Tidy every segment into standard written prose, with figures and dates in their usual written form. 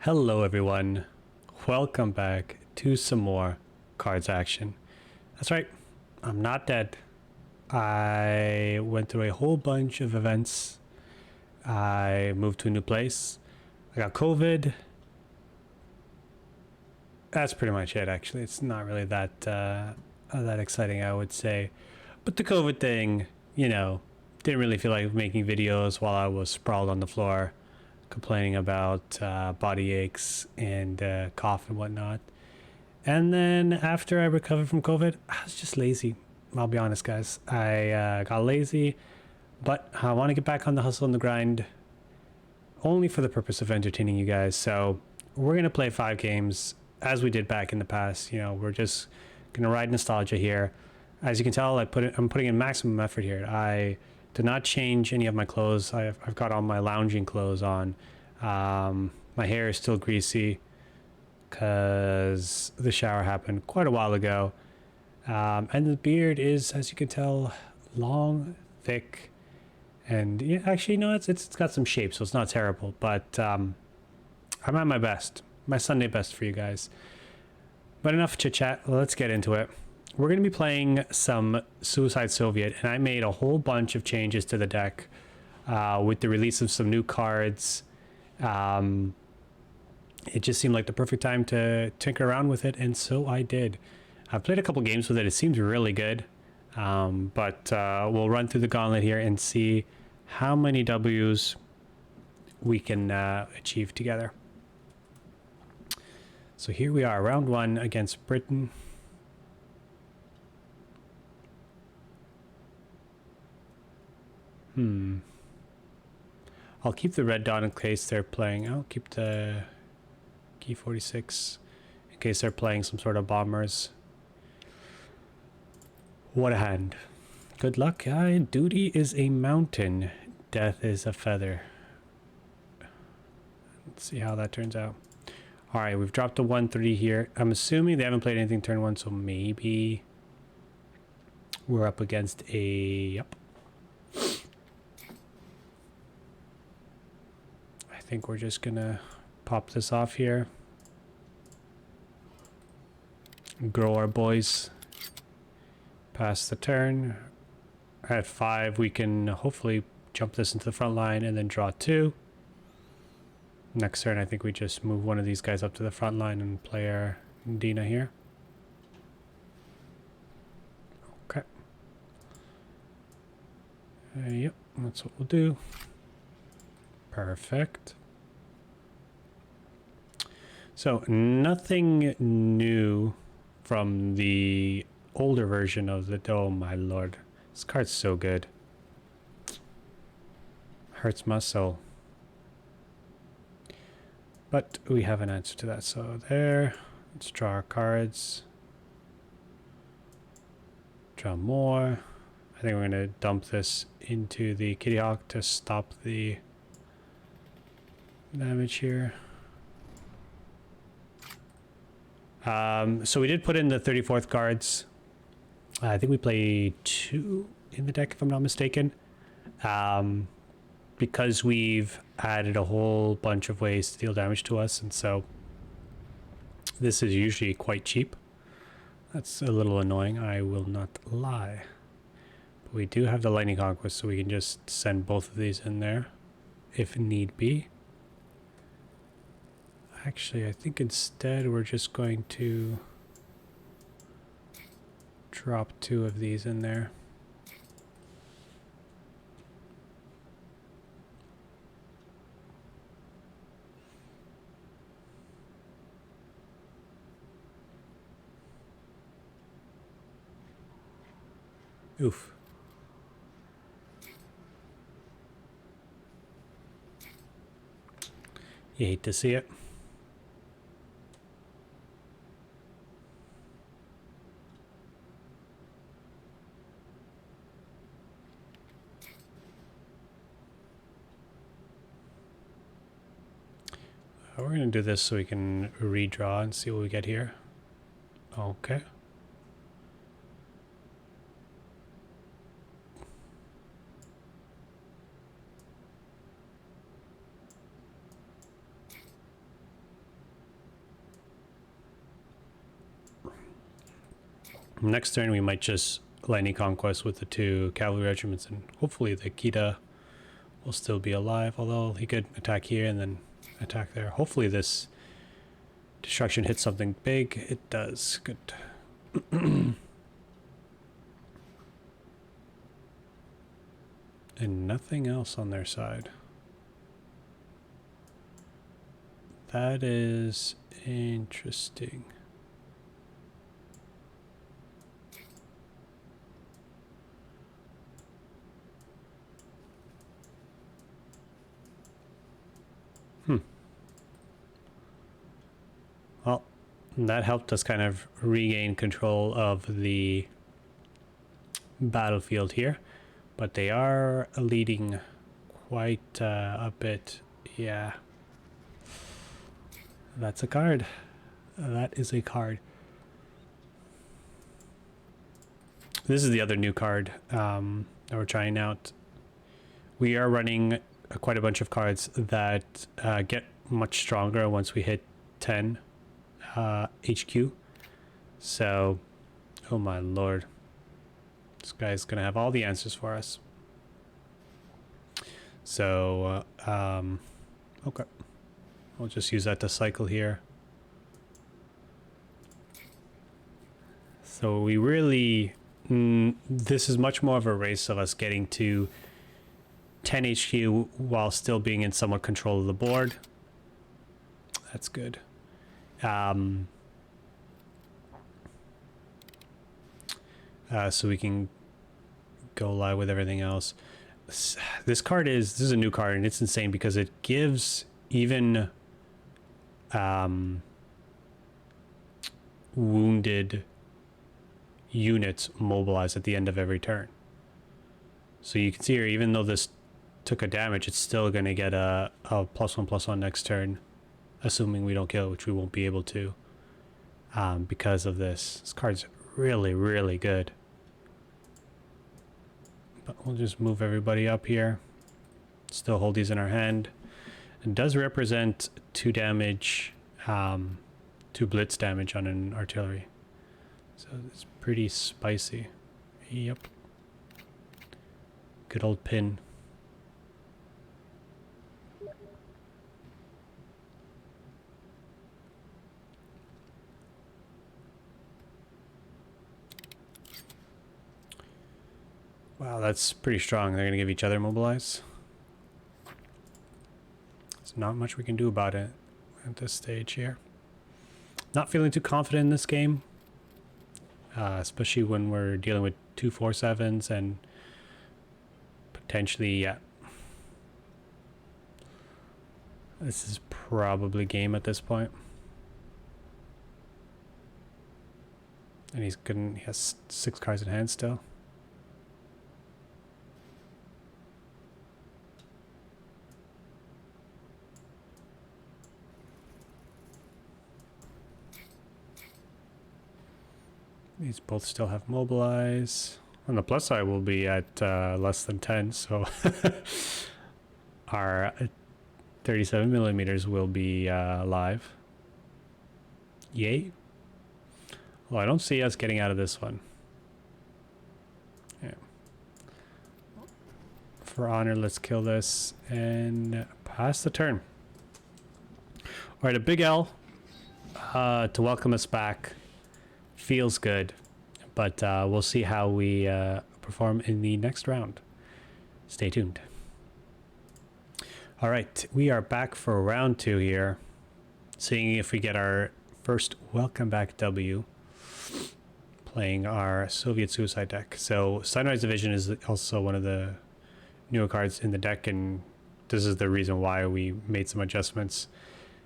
Hello everyone, welcome back to some more cards action. That's right, I'm not dead. I went through a whole bunch of events. I moved to a new place. I got COVID. That's pretty much it actually. It's not really that exciting, I would say. But the COVID thing, didn't really feel like making videos while I was sprawled on the floor complaining about body aches and cough and whatnot. And then after I recovered from COVID, I was just lazy. I'll be honest, guys. I got lazy, but I want to get back on the hustle and the grind only for the purpose of entertaining you guys. So we're going to play 5 games as we did back in the past. We're just going to ride nostalgia here. As you can tell, I'm putting in maximum effort here. I did not change any of my clothes. I've got all my lounging clothes on. My hair is still greasy because the shower happened quite a while ago. And the beard is, as you can tell, long, thick, and yeah, actually, no, it's got some shape, so it's not terrible. But I'm at my best, my Sunday best for you guys. But enough chit chat. Let's get into it. We're going to be playing some Suicide Soviet, and I made a whole bunch of changes to the deck with the release of some new cards. It just seemed like the perfect time to tinker around with it, and so I did. I've played a couple games with it. It seems really good, but we'll run through the gauntlet here and see how many W's we can achieve together. So here we are, round 1 against Britain. I'll keep the red dot in case they're playing. I'll keep the key 46 in case they're playing some sort of bombers. What a hand. Good luck. Duty is a mountain. Death is a feather. Let's see how that turns out. Alright, we've dropped a 1-3 here. I'm assuming they haven't played anything turn 1, so maybe we're up against a... Yep. I think we're just gonna pop this off here. Grow our boys. Pass the turn. At 5, we can hopefully jump this into the front line and then draw 2. Next turn, I think we just move one of these guys up to the front line and play our Dina here. Okay. Yep, that's what we'll do. Perfect. So, nothing new from the older version of the... Oh my lord. This card's so good. Hurts my soul. But we have an answer to that. So there. Let's draw our cards. Draw more. I think we're going to dump this into the Kitty Hawk to stop the damage here. So we did put in the 34th cards. I think we play 2 in the deck, if I'm not mistaken. Because we've added a whole bunch of ways to deal damage to us, and so this is usually quite cheap. That's a little annoying, I will not lie. But we do have the Lightning Conquest, so we can just send both of these in there if need be. Actually, I think instead we're just going to drop 2 of these in there. Oof. You hate to see it. We're going to do this so we can redraw and see what we get here. Okay. Next turn, we might just lightning conquest with the 2 cavalry regiments, and hopefully the Kita will still be alive, although he could attack here and then attack there. Hopefully this destruction hits something big. It does. Good. And nothing else on their side. That is interesting. Well, that helped us kind of regain control of the battlefield here, but they are leading quite a bit. Yeah, that's a card. That is a card. This is the other new card that we're trying out. We are running quite a bunch of cards that get much stronger once we hit 10 HQ. So, oh my lord, this guy's gonna have all the answers for us. So okay, we'll just use that to cycle here. So we really this is much more of a race of us getting to 10 HQ while still being in somewhat control of the board. That's good. So we can go live with everything else. This is a new card, and it's insane because it gives even wounded units mobilized at the end of every turn. So you can see here, even though this took a damage, it's still going to get a +1/+1 next turn, assuming we don't kill, which we won't be able to because of this. This card's really, really good. But we'll just move everybody up here. Still hold these in our hand. It does represent 2 damage, 2 blitz damage on an artillery. So it's pretty spicy. Yep. Good old pin. Wow, that's pretty strong. They're going to give each other mobilize. There's not much we can do about it at this stage here. Not feeling too confident in this game. Especially when we're dealing with 2 4/7s and potentially, yeah. This is probably game at this point. And he has 6 cards in hand still. These both still have mobilize. On the plus side, we'll be at less than 10, so our 37 millimeters will be live. Yay. Well, I don't see us getting out of this one. Yeah. For honor, let's kill this and pass the turn. All right, a big L to welcome us back. Feels good, but we'll see how we perform in the next round. Stay tuned. All right, we are back for round 2 here, seeing if we get our first welcome back W, playing our Soviet Suicide deck. So Sunrise Division is also one of the newer cards in the deck, and this is the reason why we made some adjustments.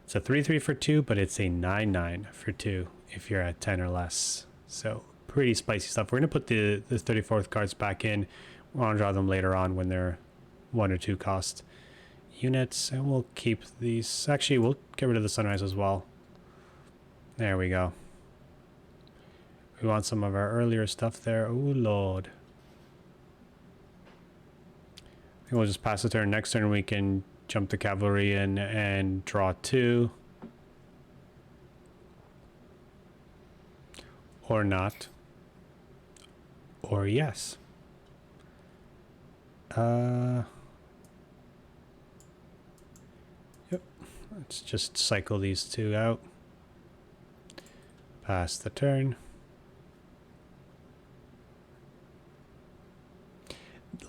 It's a 3/3 for 2, but it's a 9/9 for 2 if you're at 10 or less. So pretty spicy stuff. We're going to put the 34th cards back in. We'll draw them later on when they're 1 or 2 cost units, and we'll keep these. Actually, we'll get rid of the Sunrise as well. There we go. We want some of our earlier stuff there. Oh lord. I think we'll just pass the turn. Next turn we can jump the cavalry in and draw 2. Or not. or yes. Yep. Let's just cycle these two out. Pass the turn.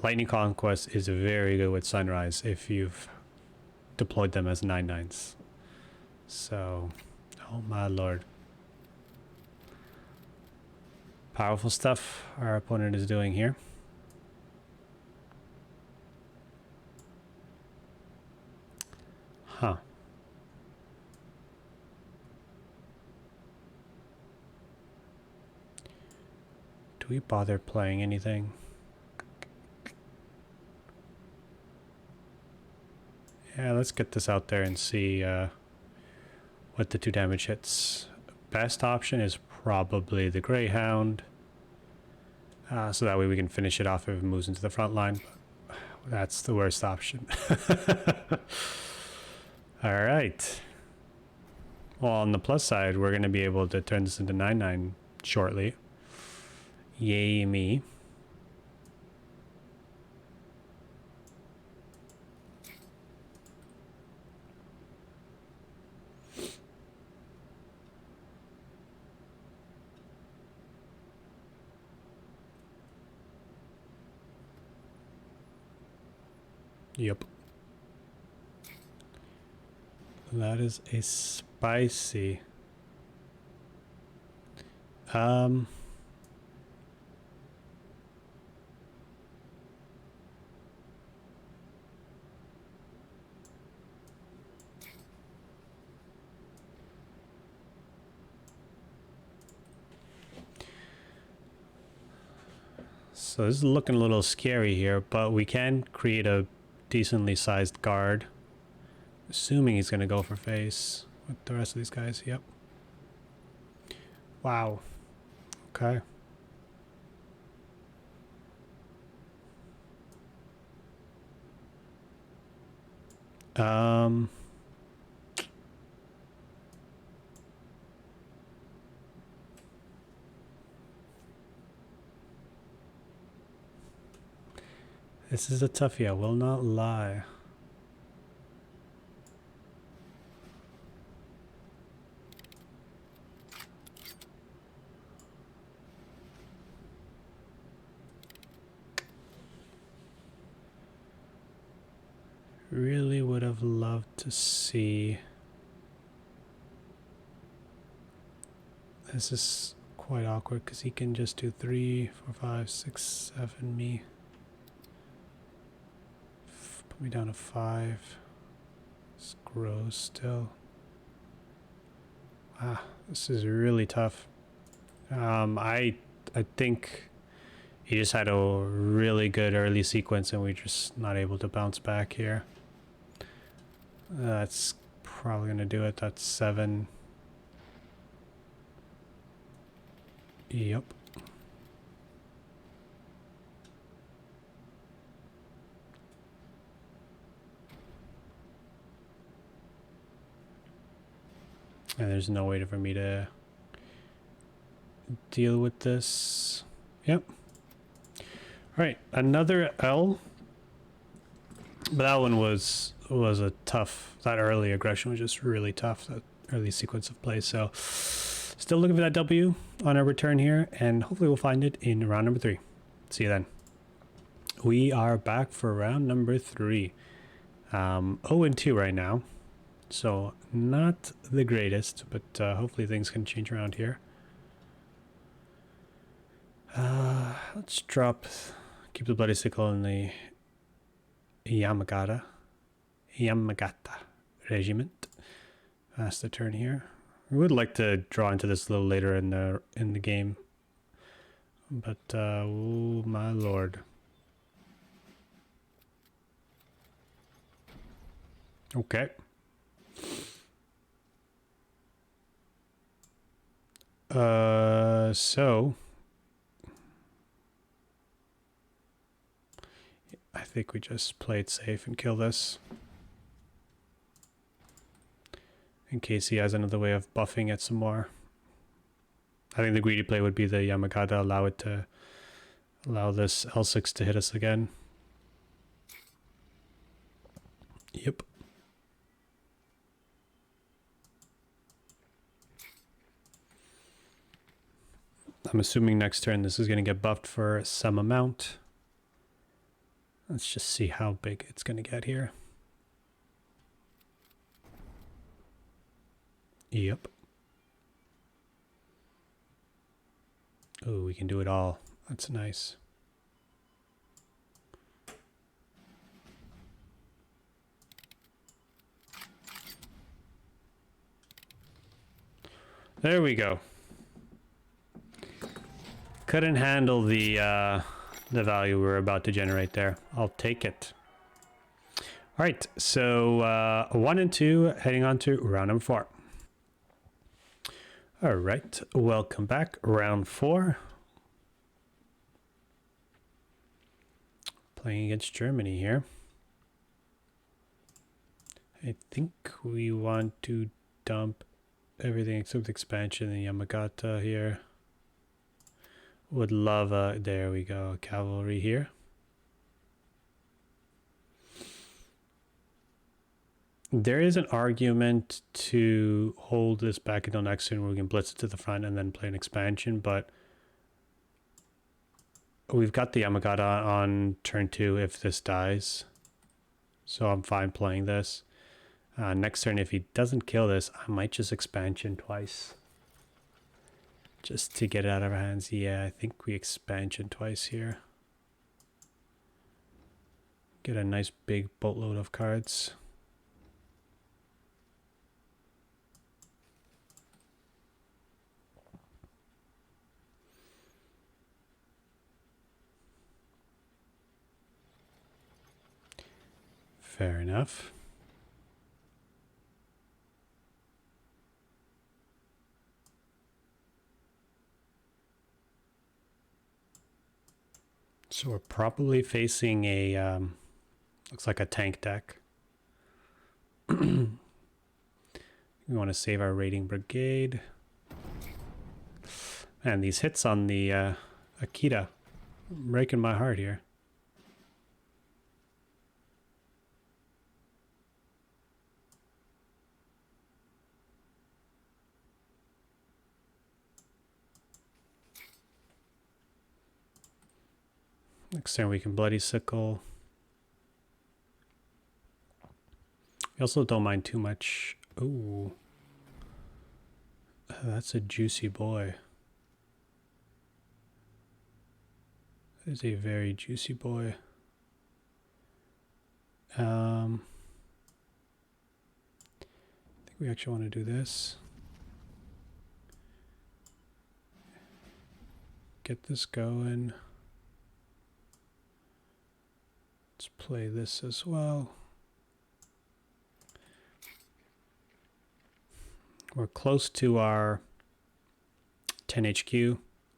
Lightning Conquest is very good with Sunrise if you've deployed them as 9/9s. So, oh my lord. Powerful stuff our opponent is doing here. Huh. Do we bother playing anything? Yeah, let's get this out there and see what the 2 damage hits. Best option is probably the Greyhound. So that way we can finish it off if it moves into the front line. That's the worst option. Alright. Well, on the plus side, we're going to be able to turn this into 9/9 shortly. Yay me. Yep. That is a spicy. So this is looking a little scary here, but we can create a decently sized guard. Assuming he's going to go for face with the rest of these guys. Yep. Wow. Okay. This is a toughie, I will not lie. Really would have loved to see. This is quite awkward because he can just do 3, 4, 5, 6, 7 me. Put me down to 5. It's gross still. Ah, this is really tough. I think he just had a really good early sequence and we're just not able to bounce back here. That's probably gonna do it. That's 7. Yep. And there's no way for me to deal with this. Yep. All right, another L. But that one was a tough. That early aggression was just really tough. That early sequence of plays. So still looking for that W on our return here, and hopefully we'll find it in round number 3. See you then. We are back for round number 3. 0-2 right now. So not the greatest, but hopefully things can change around here. Let's keep the Bloody Sickle in the Yamagata Regiment. Pass the turn here. We would like to draw into this a little later in the game, but oh my lord. Okay. So I think we just play it safe and kill this in case he has another way of buffing it some more. I think the greedy play would be the Yamagata, allow it to Allow this L6 to hit us again. Yep. I'm assuming next turn this is going to get buffed for some amount. Let's just see how big it's going to get here. Yep. Oh, we can do it all. That's nice. There we go. Couldn't handle the value we were about to generate there. I'll take it. All right, so 1 and 2 heading on to round number 4. All right, welcome back. Round 4. Playing against Germany here. I think we want to dump everything except expansion in Yamagata here. Would love a, there we go, cavalry here. There is an argument to hold this back until next turn where we can blitz it to the front and then play an expansion, but we've got the Yamagata on turn 2 if this dies. So I'm fine playing this. Next turn, if he doesn't kill this, I might just expansion twice. Just to get it out of our hands. Yeah, I think we expansion twice here. Get a nice big boatload of cards. Fair enough. So we're probably facing a, looks like a tank deck. We want to save our raiding brigade. Man, these hits on the Akita, breaking my heart here. Next turn we can Bloody Sickle. We also don't mind too much. Ooh. That's a juicy boy. That is a very juicy boy. I think we actually want to do this. Get this going. Let's play this as well. We're close to our 10 HQ,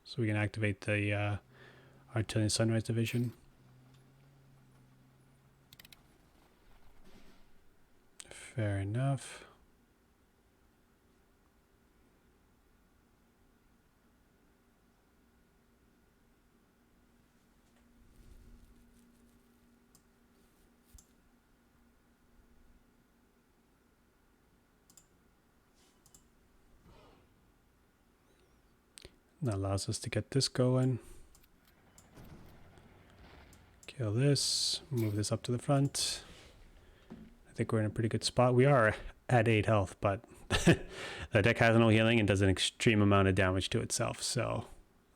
so we can activate the Artillery Sunrise Division. Fair enough. That allows us to get this going. Kill this, move this up to the front. I think we're in a pretty good spot. We are at 8 health, but the deck has no healing and does an extreme amount of damage to itself, so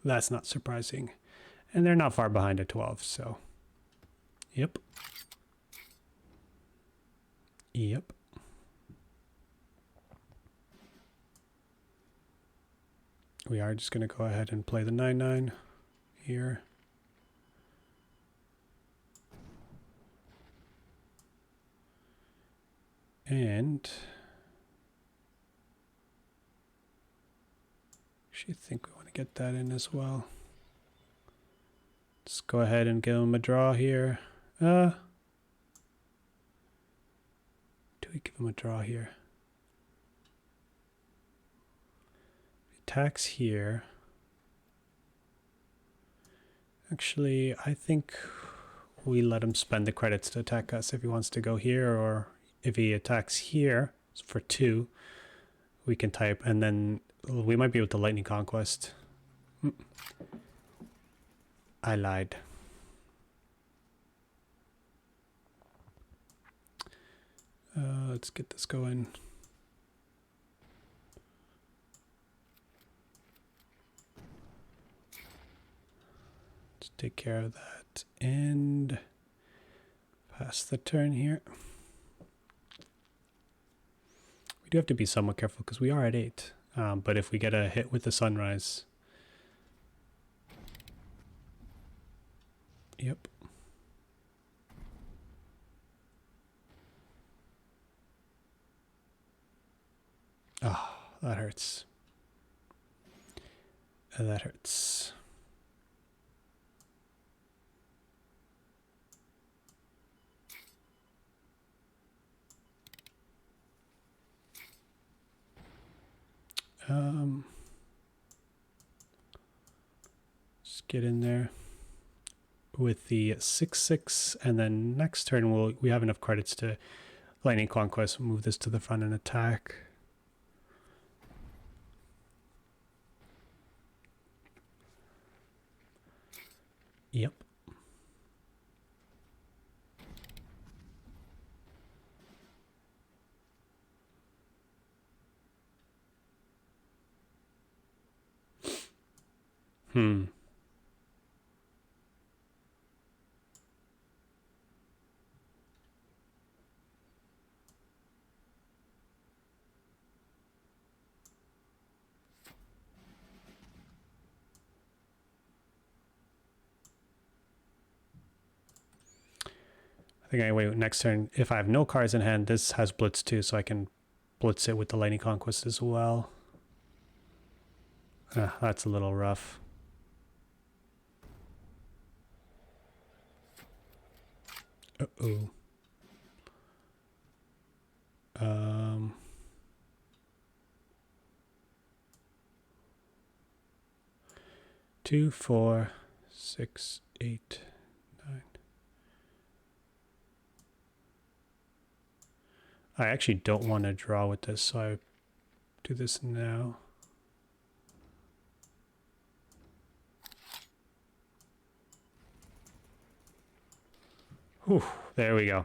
that's not surprising. And they're not far behind at 12, so yep. Yep. We are just going to go ahead and play the 9/9 here. And actually think we want to get that in as well. Let's go ahead and give him a draw here. Do we give him a draw here? Attacks here. Actually, I think we let him spend the credits to attack us if he wants to go here, or if he attacks here for 2, we can type, and then we might be able to lightning conquest. I lied. Let's get this going. Let's take care of that and pass the turn here. We do have to be somewhat careful because we are at 8. But if we get a hit with the sunrise. Yep. Oh, that hurts. That hurts. Just get in there with the 6/6, and then next turn we have enough credits to lightning conquest. Move this to the front and attack. Yep. I think anyway, next turn, if I have no cards in hand, this has blitz too, so I can blitz it with the lightning conquest as well. That's a little rough. Uh-oh. 2, 4, 6, 8, 9. I actually don't want to draw with this, so I do this now. Whew, there we go.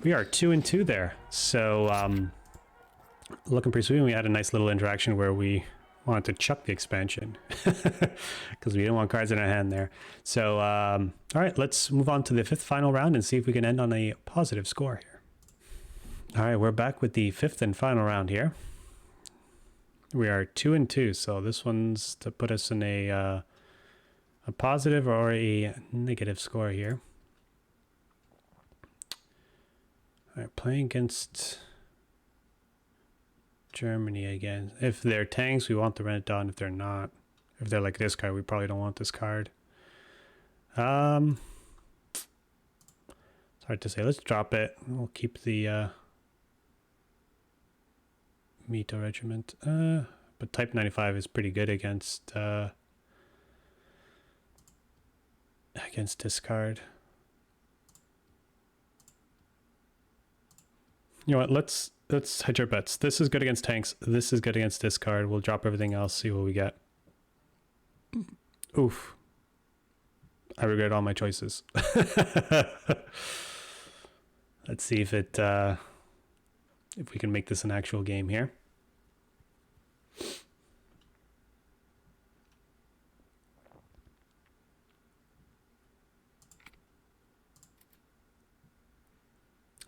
We are 2 and 2 there. So looking pretty sweet. We had a nice little interaction where we wanted to chuck the expansion because we didn't want cards in our hand there. So all right, let's move on to the 5th final round and see if we can end on a positive score here. All right, we're back with the 5th and final round here. We are 2 and 2, so this one's to put us in a positive or a negative score here. All right, playing against Germany again. If they're tanks, we want to run it down. If they're not, if they're like this card, we probably don't want this card. It's hard to say. Let's drop it. We'll keep the Mito Regiment. But Type 95 is pretty good against this card. You know what? Let's hedge our bets. This is good against tanks. This is good against this card. We'll drop everything else, see what we get. Oof. I regret all my choices. Let's see if we can make this an actual game here.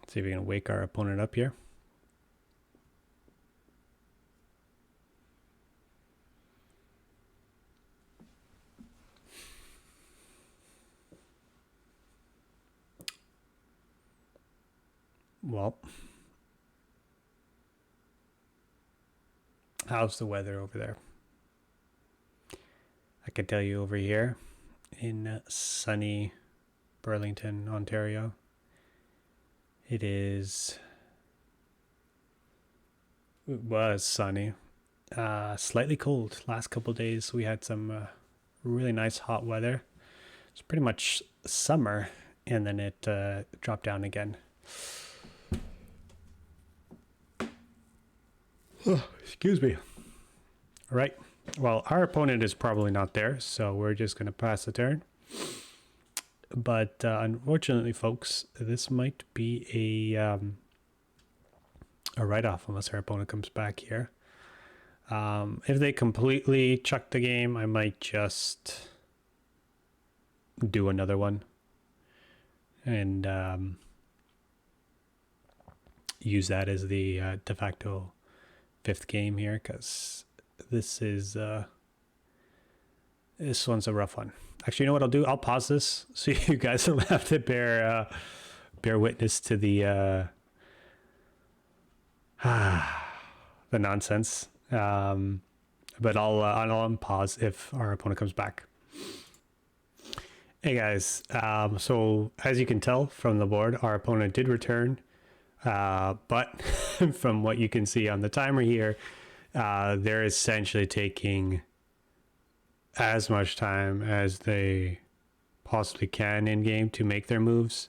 See if we can wake our opponent up here. Well, how's the weather over there? I can tell you over here in sunny Burlington, Ontario, it was sunny, slightly cold. Last couple of days we had some really nice hot weather. It's pretty much summer, and then it dropped down again. Oh, excuse me. All right. Well, our opponent is probably not there, so we're just going to pass the turn. But unfortunately, folks, this might be a write-off unless our opponent comes back here. If they completely chuck the game, I might just do another one and use that as the de facto 5th game here, because this one's a rough one. Actually, you know what I'll do? I'll pause this so you guys don't have to bear witness to the nonsense. But I'll unpause if our opponent comes back. Hey guys, so as you can tell from the board, our opponent did return, but from what you can see on the timer here, they're essentially taking as much time as they possibly can in game to make their moves.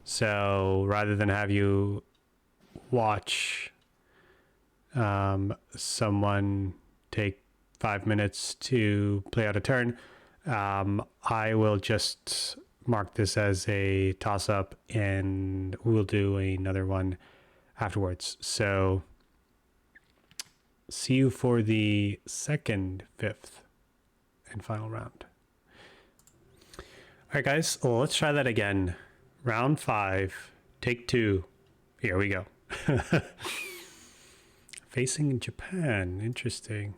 So rather than have you watch someone take 5 minutes to play out a turn, I will just mark this as a toss-up and we'll do another one afterwards. So see you for the 2nd, 5th, and final round. All right, guys, well, let's try that again. Round 5, take 2. Here we go. Facing Japan, interesting.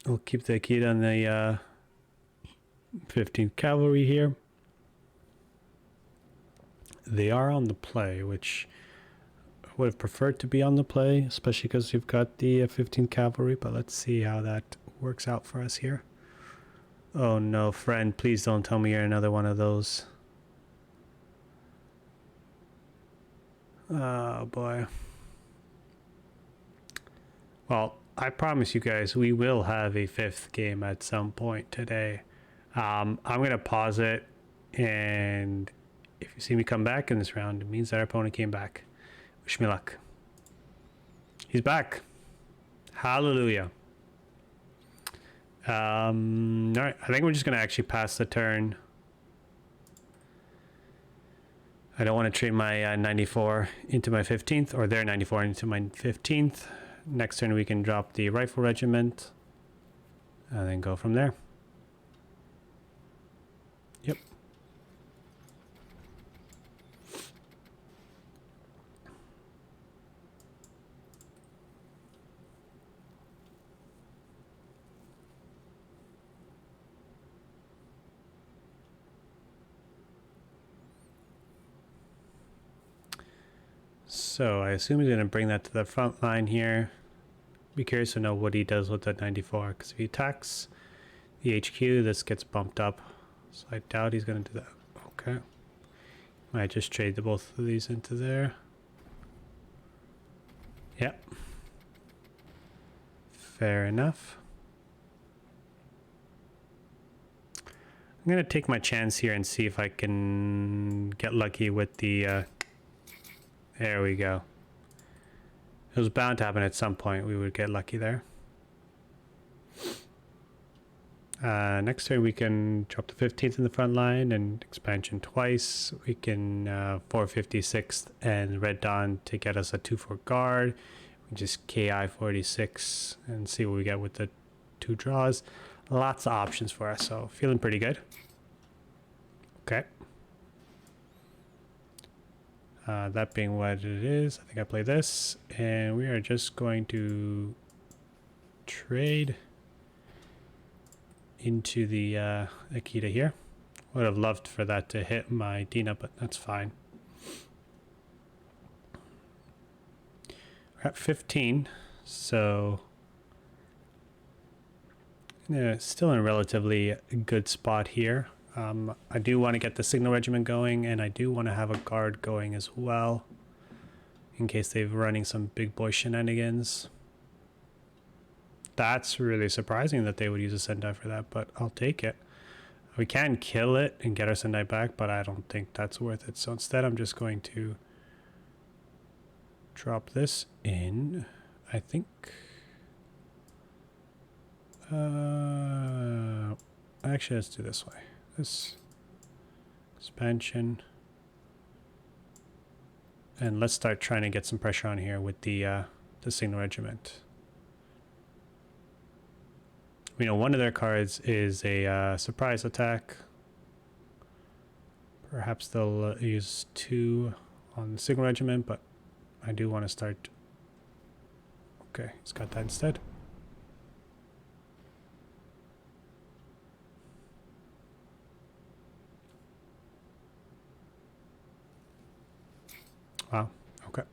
I'll keep the kid on the 15th Cavalry here. They are on the play, which I would have preferred to be on the play, especially because you've got the 15th Cavalry, but let's see how that works out for us here. Oh no, friend, please don't tell me you're another one of those. Oh boy. Well, I promise you guys, we will have a 5th game at some point today. I'm going to pause it, and if you see me come back in this round, it means that our opponent came back. Wish me luck. He's back. Hallelujah. All right, I think we're just going to actually pass the turn. I don't want to trade my 94 into my 15th, or their 94 into my 15th. Next turn we can drop the rifle regiment and then go from there. Yep. So I assume he's going to bring that to the front line here. Be curious to know what he does with that 94, because if he attacks the HQ, this gets bumped up. So I doubt he's going to do that. Okay. Might just trade the both of these into there. Yep. Fair enough. I'm going to take my chance here and see if I can get lucky with the... there we go. It was bound to happen at some point. We would get lucky there. Next turn we can drop the 15th in the front line and expansion twice. We can 456th and Red Dawn to get us a 2-4 guard. We just KI 46 and see what we get with the 2 draws. Lots of options for us, so feeling pretty good. Okay. That being what it is, I think I play this, and we are just going to trade into the Akita here. Would have loved for that to hit my Dina, but that's fine. We're at 15, so still in a relatively good spot here. I do want to get the signal regiment going, and I do want to have a guard going as well, in case they're running some big boy shenanigans. That's really surprising that they would use a Sendai for that, but I'll take it. We can kill it and get our Sendai back, but I don't think that's worth it. So instead, I'm just going to drop this in, I think. Actually, let's do this way. This expansion. And let's start trying to get some pressure on here with the Signal Regiment. You know, one of their cards is a surprise attack. Perhaps they'll use 2 on the Signal Regiment, but I do want to start. Okay, he's got that instead. Wow, okay.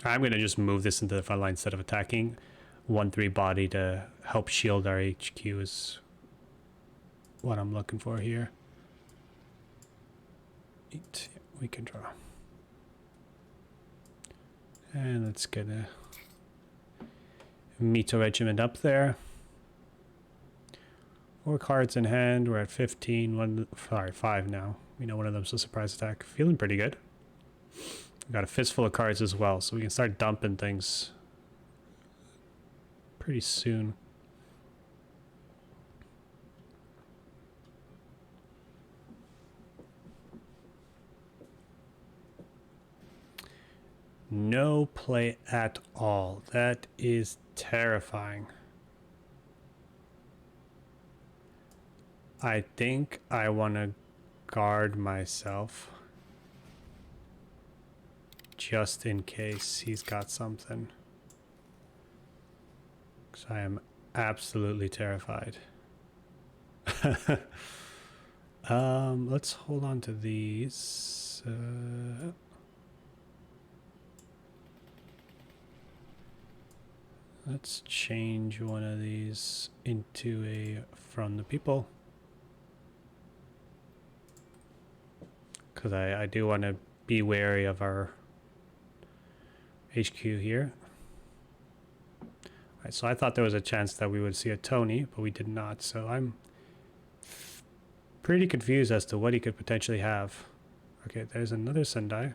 I'm going to just move this into the front line instead of attacking. 1-3 body to help shield our HQ is what I'm looking for here. 8, we can draw. And let's get a Mito Regiment up there. 4 cards in hand, we're at 15, 5 now. We know one of them's a surprise attack. Feeling pretty good. We got a fistful of cards as well, so we can start dumping things pretty soon. No play at all. That is terrifying. I think I want to guard myself just in case he's got something. Because I am absolutely terrified. Let's hold on to these. Let's change one of these into a from the people. Because I do want to be wary of our HQ here. Alright, so I thought there was a chance that we would see a Tony, but we did not. So I'm pretty confused as to what he could potentially have. Okay, there's another Sendai.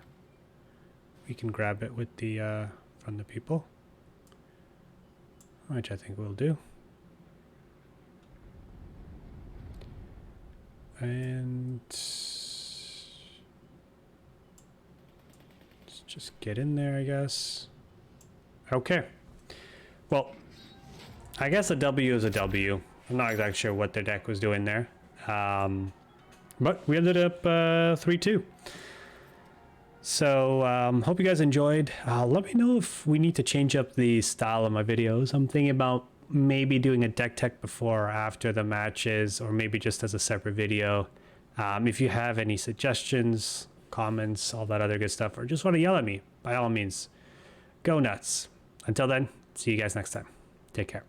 We can grab it with the from the people, which I think we'll do. And let's just get in there, I guess. Okay. Well, I guess a W is a W. I'm not exactly sure what their deck was doing there. But we ended up 3-2. So hope you guys enjoyed. Let me know if we need to change up the style of my videos. I'm thinking about maybe doing a deck tech before or after the matches, or maybe just as a separate video. If you have any suggestions, comments, all that other good stuff, or just want to yell at me, by all means, go nuts. Until then, see you guys next time. Take care.